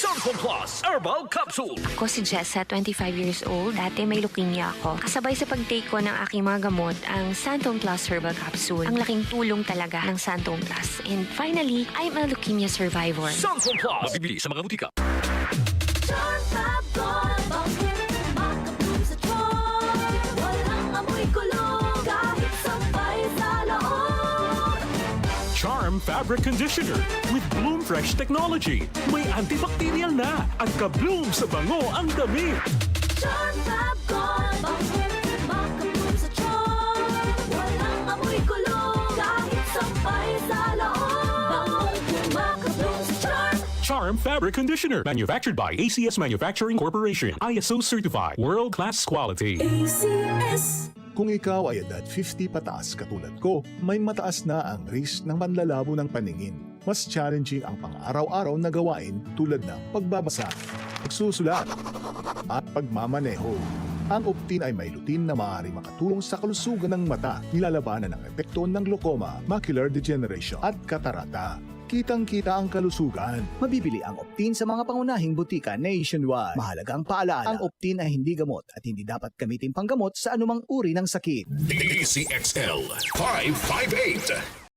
Santon Plus Herbal Capsule. Ako si Jessa, 25 years old. Dati may leukemia ako. Kasabay sa pag-take ko ng aking mga gamot, ang Santon Plus Herbal Capsule. Ang laking tulong talaga ng Santon Plus. And finally, I'm a leukemia survivor. Santon Plus. Mabibili sa mga butika. Charm Fabric Conditioner with Bloom Fresh Technology. May antibacterial na at ka-bloom sa bango ang damit. Charm Fab Gold, bakit makabloom sa charm? Walang amoy kulong, kahit sampay sa loob. Bangong makabloom sa charm. Charm Fabric Conditioner. Manufactured by ACS Manufacturing Corporation. ISO certified. World-class quality. ACS. Kung ikaw ay edad 50 pataas katulad ko, may mataas na ang risk ng panlalabo ng paningin. Mas challenging ang pang-araw-araw na gawain tulad ng pagbabasa, pagsusulat, at pagmamaneho. Ang Optin ay may lutin na maaari makatulong sa kalusugan ng mata, nilalabanan ang epekto ng glaucoma, macular degeneration at katarata. Kitang-kita ang kalusugan. Mabibili ang Optin sa mga pangunahing butika nationwide. Mahalagang paalala, ang Optin ay hindi gamot at hindi dapat gamitin panggamot sa anumang uri ng sakit. DCXL 558.